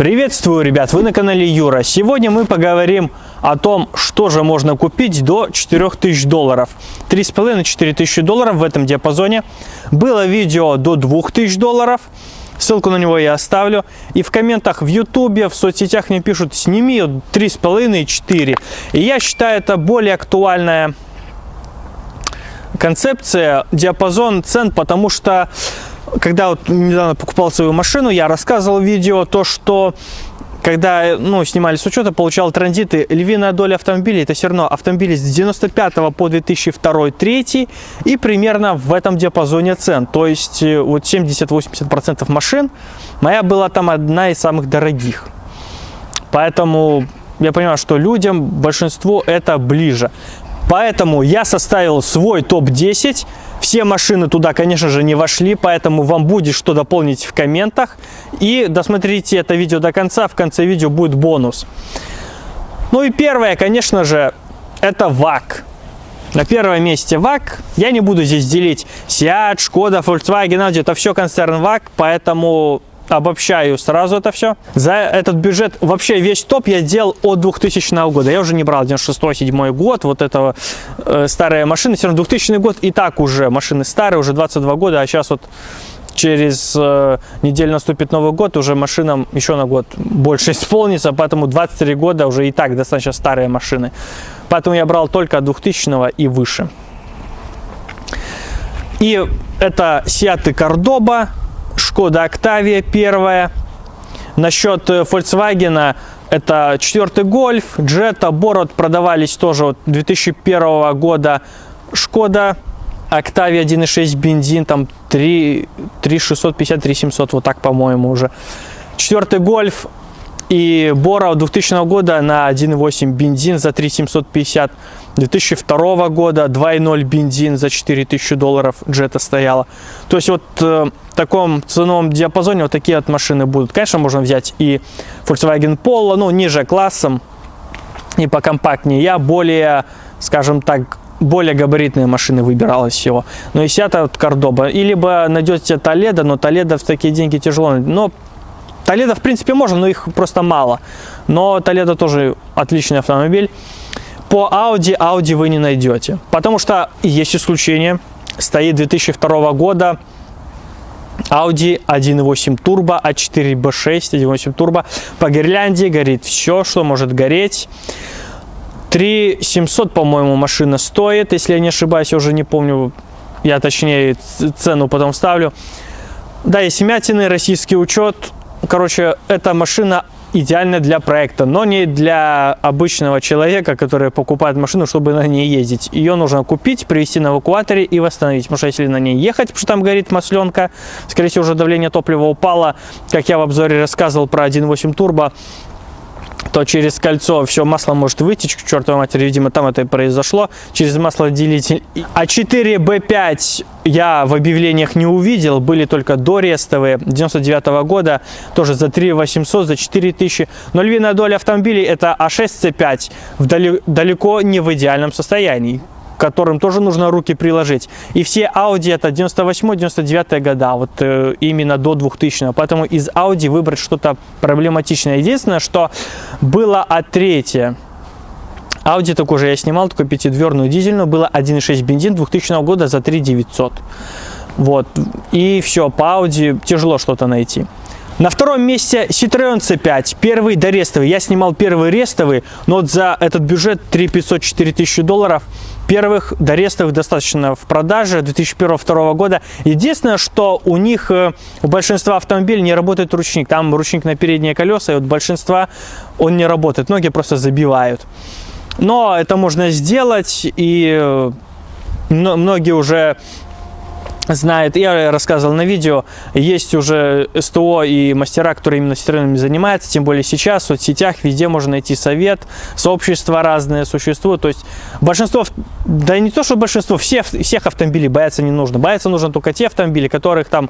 Приветствую, ребят! Вы на канале Юра. Сегодня мы поговорим о том, что же можно купить до $4000. 3,5-4 тысячи долларов в этом диапазоне. Было видео до $2000. Ссылку на него я оставлю. И в комментах в Ютубе, в соцсетях мне пишут: сними 3,5 и 4. И я считаю, это более актуальная концепция, диапазон цен, потому что когда вот недавно покупал свою машину, я рассказывал в видео то, что когда снимали с учета, получал транзиты, львиная доля автомобилей, это все равно автомобили с 95 по 2002-2003 и примерно в этом диапазоне цен. То есть вот 70-80% машин моя была там одна из самых дорогих. Поэтому я понимаю, что людям, большинству это ближе. Поэтому я составил свой топ-10. Все машины туда, конечно же, не вошли, поэтому вам будет что дополнить в комментах. И досмотрите это видео до конца, в конце видео будет бонус. Ну и первое, конечно же, это ВАГ. На первом месте ВАГ. Я не буду здесь делить Seat, Skoda, Volkswagen, Audi, это все концерн ВАГ, поэтому обобщаю сразу это все. За этот бюджет вообще весь топ я делал от 2000 года. Я уже не брал 96-7 год, вот этого старые машины. Все равно 2000 год и так уже машины старые, уже 22 года, а сейчас вот через неделю наступит Новый год, уже машинам еще на год больше исполнится, поэтому 23 года уже и так достаточно старые машины. Поэтому я брал только от 2000 и выше. И это Seat Cordoba, Skoda Octavia первая. Насчет Volkswagen, это 4-й Golf, Jetta, Borod продавались тоже от 2001 года. Skoda Octavia 1.6 бензин, там 3,650, 3,700, вот так, по-моему, уже. 4-й Golf и Bora 2000 года на 1.8 бензин за 3,750. 2002 года 2.0 бензин за $4000 Jetta стояла. То есть вот в таком ценовом диапазоне вот такие вот машины будут. Конечно, можно взять и Volkswagen Polo, ну, ниже классом и покомпактнее. Я более, скажем так, более габаритные машины выбирал из всего. Но и Seat вот Cordoba. И либо найдете Toledo, но Toledo в такие деньги тяжело. Но Toledo, в принципе, можно, но их просто мало. Но Toledo тоже отличный автомобиль. По Audi вы не найдете, потому что есть исключение. Стоит 2002 года Audi 1.8 турбо, A4 B6, 1.8 турбо. По гирлянде горит все, что может гореть. 3700, по-моему, машина стоит, если я не ошибаюсь, я уже не помню. Я точнее цену потом вставлю. Да, есть вмятины, российский учет. Короче, эта машина идеально для проекта, но не для обычного человека, который покупает машину, чтобы на ней ездить. Ее нужно купить, привезти на эвакуаторе и восстановить. Потому что если на ней ехать, потому что там горит масленка, скорее всего, уже давление топлива упало. Как я в обзоре рассказывал про 1.8 турбо, то через кольцо все масло может вытечь, к чертовой матери, видимо, там это и произошло, через маслоотделитель. А 4 B5 я в объявлениях не увидел, были только дорестовые, 99 года, тоже за 3 800, за 4000. Но львиная доля автомобилей это А6 C5, далеко не в идеальном состоянии, к которым тоже нужно руки приложить. И все Audi это 98-99 года, вот именно до 2000. Поэтому из Audi выбрать что-то проблематичное. Единственное, что было А3. Audi такой же я снимал, только пятидверную дизельную, было 1.6 бензин 2000 года за 3 900. Вот. И все, по Audi тяжело что-то найти. На втором месте Citroёn C5, первый дорестовый. Я снимал первый рестовый, но вот за этот бюджет 3 500-4 тысячи долларов первых дорестовых достаточно в продаже 2001-2002 года. Единственное, что у них, у большинства автомобилей не работает ручник. Там ручник на передние колеса, и вот большинства он не работает. Многие просто забивают. Но это можно сделать, и многие уже знает, я рассказывал на видео, есть уже СТО и мастера, которые именно Citroёnами занимаются, тем более сейчас в соцсетях везде можно найти совет, сообщества разные существуют, то есть большинство, да не то что большинство, всех автомобилей бояться не нужно, бояться нужно только те автомобили, которых там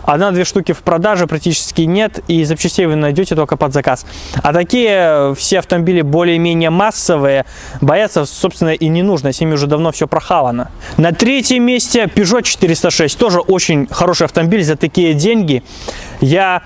1-2 штуки в продаже практически нет, и запчастей вы найдете только под заказ. А такие все автомобили более-менее массовые, бояться, собственно, и не нужно, с ними уже давно все прохавано. На третьем месте Peugeot 406, тоже очень хороший автомобиль за такие деньги. Я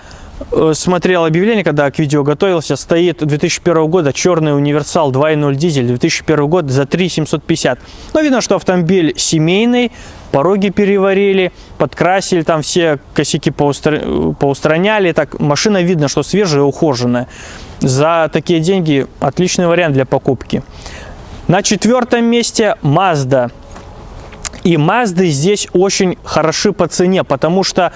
смотрел объявление, когда к видео готовился, стоит 2001 года черный универсал 2.0 дизель, 2001 год за 3 750. Но видно, что автомобиль семейный, пороги переварили, подкрасили, там все косяки поустраняли. Так, машина видно, что свежая, ухоженная. За такие деньги отличный вариант для покупки. На 4-м месте Mazda. И Mazda здесь очень хороши по цене, потому что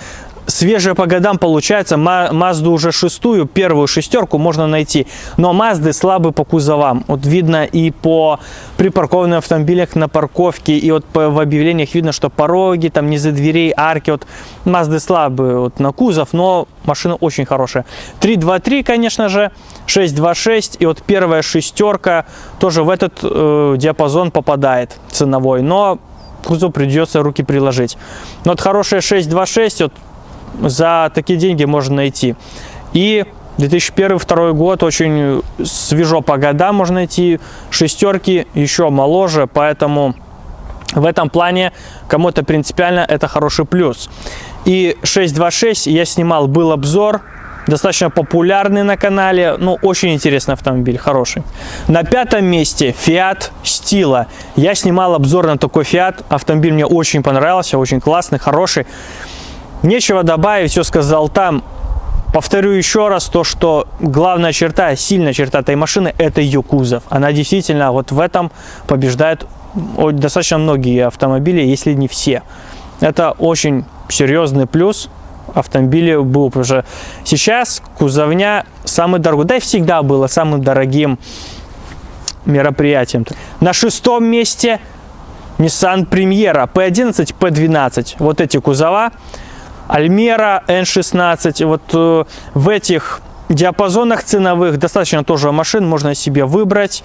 свежая по годам получается. Mazda уже 6-ю, первую шестерку можно найти. Но Mazda слабы по кузовам. Вот видно и по припаркованным автомобилях на парковке, и вот в объявлениях видно, что пороги, там низы дверей, арки. Вот Mazda слабые вот на кузов, но машина очень хорошая. 3.2.3, конечно же, 6.2.6, и вот первая шестерка тоже в этот диапазон попадает ценовой. Но кузов придется руки приложить. Но вот хорошая 6.2.6, вот за такие деньги можно найти. И 2001-2002 год очень свежо по годам можно найти. Шестерки еще моложе, поэтому в этом плане кому-то принципиально это хороший плюс. И 6.2.6 я снимал, был обзор, достаточно популярный на канале, ну, очень интересный автомобиль, хороший. На 5-м месте Fiat Stila. Я снимал обзор на такой Fiat, автомобиль мне очень понравился, очень классный, хороший. Нечего добавить, все сказал там. Повторю еще раз то, что главная черта, сильная черта этой машины – это ее кузов. Она действительно вот в этом побеждает достаточно многие автомобили, если не все. Это очень серьезный плюс. Автомобили был уже сейчас кузовня самый дорогой, да и всегда было самым дорогим мероприятием. На 6-м месте Nissan Primera P11, P12. Вот эти кузова. Almera N16. Вот в этих диапазонах ценовых достаточно тоже машин можно себе выбрать.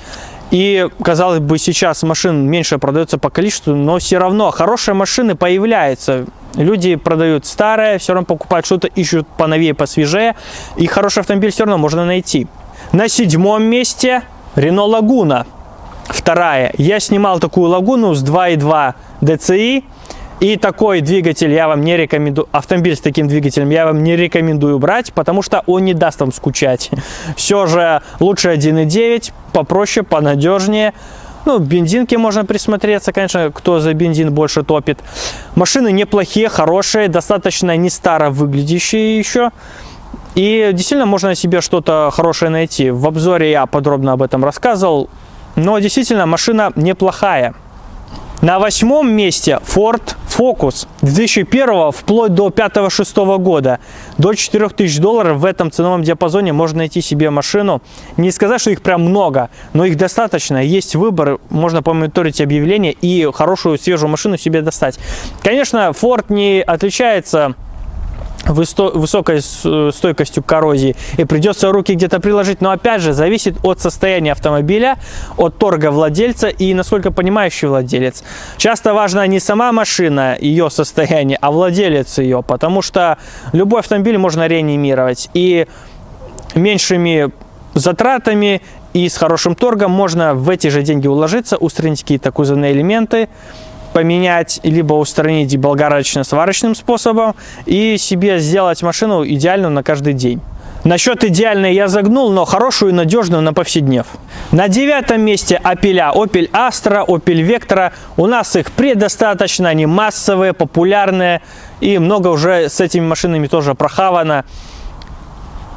И, казалось бы, сейчас машин меньше продается по количеству, но все равно хорошие машины появляются. Люди продают старое, все равно покупают что-то, ищут поновее, посвежее. И хороший автомобиль все равно можно найти. На 7-м месте Renault Laguna. Вторая. Я снимал такую Лагуну с 2.2 DCI. И такой двигатель я вам не рекомендую, автомобиль с таким двигателем я вам не рекомендую брать, потому что он не даст вам скучать. Все же лучше 1.9, попроще, понадежнее. Ну, бензинки можно присмотреться, конечно, кто за бензин больше топит. Машины неплохие, хорошие, достаточно не старо выглядящие еще. И действительно можно себе что-то хорошее найти. В обзоре я подробно об этом рассказывал, но действительно машина неплохая. На 8-м месте Ford Focus 2001 вплоть до 5-6 года. До $4000 в этом ценовом диапазоне можно найти себе машину. Не сказать, что их прям много, но их достаточно. Есть выбор, можно помониторить объявления и хорошую свежую машину себе достать. Конечно, Ford не отличается высокой стойкостью к коррозии и придется руки где-то приложить, но опять же зависит от состояния автомобиля, от торга владельца и насколько понимающий владелец. Часто важна не сама машина, ее состояние, а владелец ее, потому что любой автомобиль можно реанимировать, и меньшими затратами и с хорошим торгом можно в эти же деньги уложиться, устранить какие-то кузовные элементы, поменять, либо устранить болгарочно-сварочным способом и себе сделать машину идеальную на каждый день. Насчет идеальной я загнул, но хорошую и надежную на повседнев. На 9-м месте Opel Astra, Opel Vectra. У нас их предостаточно, они массовые, популярные и много уже с этими машинами тоже прохавано.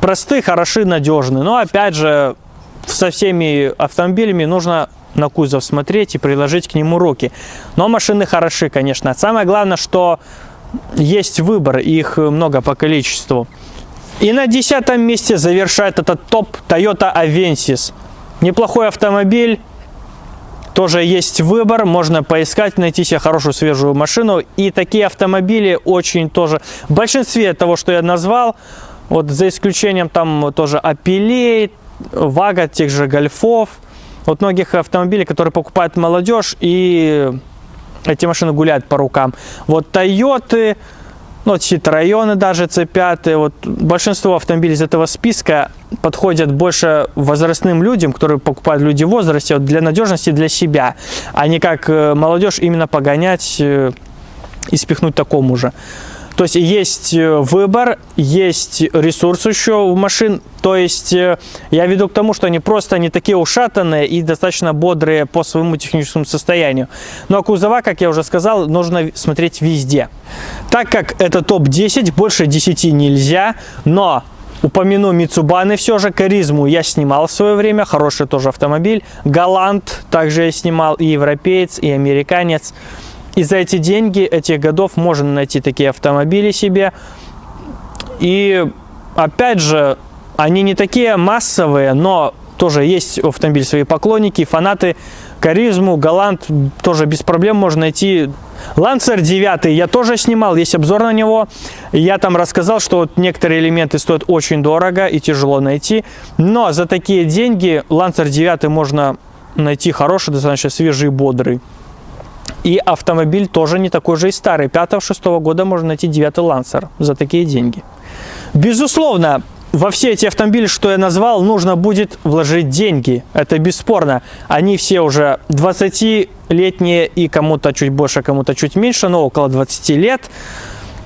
Простые, хороши, надежные. Но опять же, со всеми автомобилями нужно на кузов смотреть и приложить к нему руки. Но машины хороши, конечно. Самое главное, что есть выбор, их много по количеству. И на 10-м месте завершает этот топ Toyota Avensis. Неплохой автомобиль, тоже есть выбор, можно поискать, найти себе хорошую свежую машину. И такие автомобили очень тоже, в большинстве того, что я назвал, вот за исключением там тоже Opel, Вага, тех же Гольфов, вот многих автомобилей, которые покупают молодежь, и эти машины гуляют по рукам. Вот Тойоты, ну, Citroёны даже, C5, вот большинство автомобилей из этого списка подходят больше возрастным людям, которые покупают люди в возрасте, вот для надежности для себя, а не как молодежь именно погонять и спихнуть такому же. То есть есть выбор, есть ресурс еще у машин. То есть я веду к тому, что они просто не такие ушатанные и достаточно бодрые по своему техническому состоянию. Но кузова, как я уже сказал, нужно смотреть везде. Так как это топ-10, больше 10 нельзя, но упомяну Митсубаны все же, Каризму я снимал в свое время, хороший тоже автомобиль. Галант также я снимал, и европеец, и американец. И за эти деньги, этих годов, можно найти такие автомобили себе. И опять же, они не такие массовые, но тоже есть у автомобиля свои поклонники, фанаты. Каризму, Галант тоже без проблем можно найти. Lancer 9 я тоже снимал, есть обзор на него. Я там рассказал, что вот некоторые элементы стоят очень дорого и тяжело найти. Но за такие деньги Lancer 9 можно найти хороший, достаточно свежий и бодрый. И автомобиль тоже не такой же и старый. 5-6 года можно найти 9 Lancer за такие деньги. Безусловно, во все эти автомобили, что я назвал, нужно будет вложить деньги. Это бесспорно. Они все уже 20-летние и кому-то чуть больше, кому-то чуть меньше, но около 20 лет.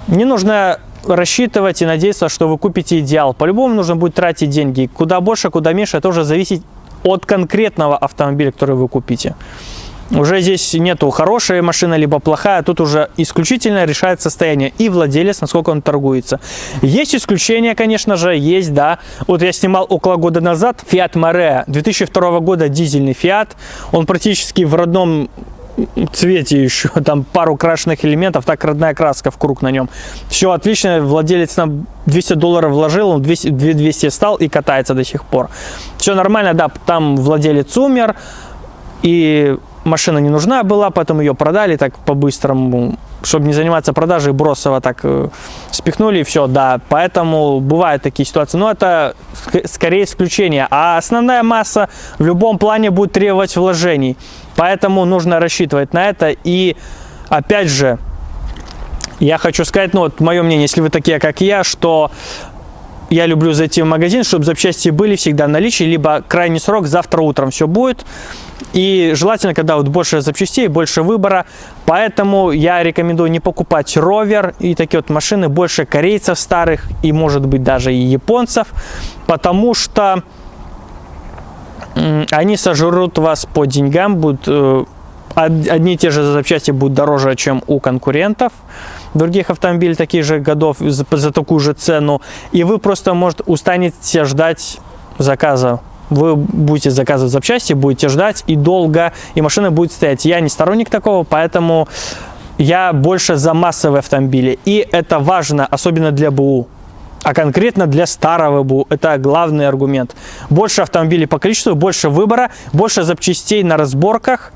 Не нужно рассчитывать и надеяться, что вы купите идеал. По-любому нужно будет тратить деньги. Куда больше, куда меньше, это уже зависит от конкретного автомобиля, который вы купите. Уже здесь нету хорошая машина, либо плохая. Тут уже исключительно решает состояние и владелец, насколько он торгуется. Есть исключения, конечно же, есть, да. Вот я снимал около года назад Fiat Marea 2002 года, дизельный Fiat. Он практически в родном цвете еще, там пару крашеных элементов, так родная краска в круг на нем. Все отлично, владелец нам $200 вложил, он 200 стал и катается до сих пор. Все нормально, да, там владелец умер, и машина не нужна была, потом ее продали так по-быстрому, чтобы не заниматься продажей, бросово так спихнули и все, да. Поэтому бывают такие ситуации, но это скорее исключение. А основная масса в любом плане будет требовать вложений. Поэтому нужно рассчитывать на это. И опять же, я хочу сказать, ну вот мое мнение, если вы такие, как я, что я люблю зайти в магазин, чтобы запчасти были всегда в наличии, либо крайний срок, завтра утром все будет. И желательно, когда вот больше запчастей, больше выбора. Поэтому я рекомендую не покупать ровер и такие вот машины, больше корейцев старых и, может быть, даже и японцев, потому что они сожрут вас по деньгам, будут одни и те же запчасти будут дороже, чем у конкурентов других автомобилей таких же годов за такую же цену, и вы просто, может, устанете ждать заказа. Вы будете заказывать запчасти, будете ждать и долго, и машина будет стоять. Я не сторонник такого, поэтому я больше за массовые автомобили. И это важно, особенно для БУ. А конкретно для старого БУ. Это главный аргумент. Больше автомобилей по количеству, больше выбора, больше запчастей на разборках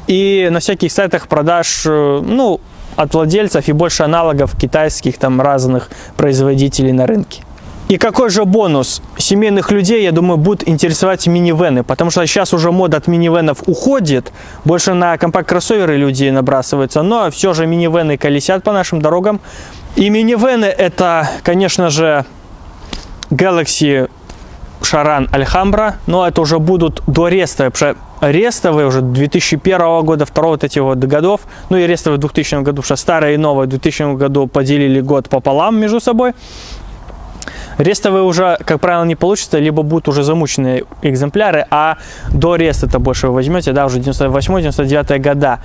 и на всяких сайтах продаж, ну, от владельцев, и больше аналогов китайских, там, разных производителей на рынке. И какой же бонус? Семейных людей, я думаю, будут интересовать минивены, потому что сейчас уже мода от минивенов уходит, больше на компакт-кроссоверы люди набрасываются, но все же минивены колесят по нашим дорогам. И минивены это, конечно же, Galaxy Charan Alhambra, но это уже будут дорестовые, потому что рестовые уже 2001 года, 2 вот эти вот годов, ну и рестовые в 2000 году, потому что старые и новые в 2000 году поделили год пополам между собой. Рестовые уже, как правило, не получится, либо будут уже замученные экземпляры, а до реста это больше вы возьмете, да, уже 98-99 года.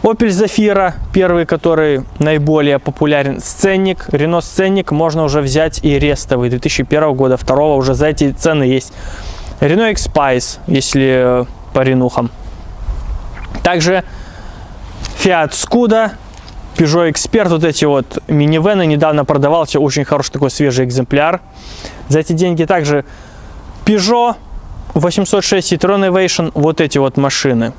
Opel Zafira, первый, который наиболее популярен, Сценник, Renault Сценник, можно уже взять и рестовый, 2001 года, 2 уже за эти цены есть. Renault X-Spice, если по ренухам. Также Fiat Scudo, Peugeot Expert, вот эти вот минивены, недавно продавался, очень хороший такой свежий экземпляр. За эти деньги также Peugeot 806, Citroёn Ovation, вот эти вот машины.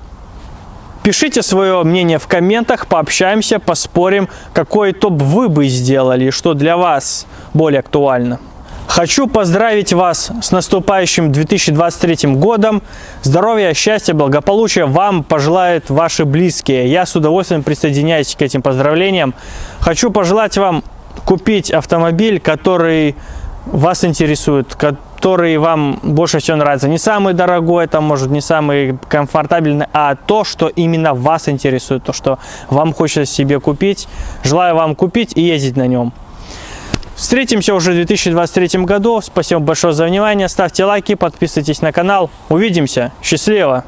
Пишите свое мнение в комментах, пообщаемся, поспорим, какой топ вы бы сделали и что для вас более актуально. Хочу поздравить вас с наступающим 2023 годом. Здоровья, счастья, благополучия вам пожелают ваши близкие. Я с удовольствием присоединяюсь к этим поздравлениям. Хочу пожелать вам купить автомобиль, который вас интересует, который вам больше всего нравится. Не самый дорогой, там, может, не самый комфортабельный, а то, что именно вас интересует, то, что вам хочется себе купить. Желаю вам купить и ездить на нем. Встретимся уже в 2023 году. Спасибо большое за внимание. Ставьте лайки, подписывайтесь на канал. Увидимся. Счастливо!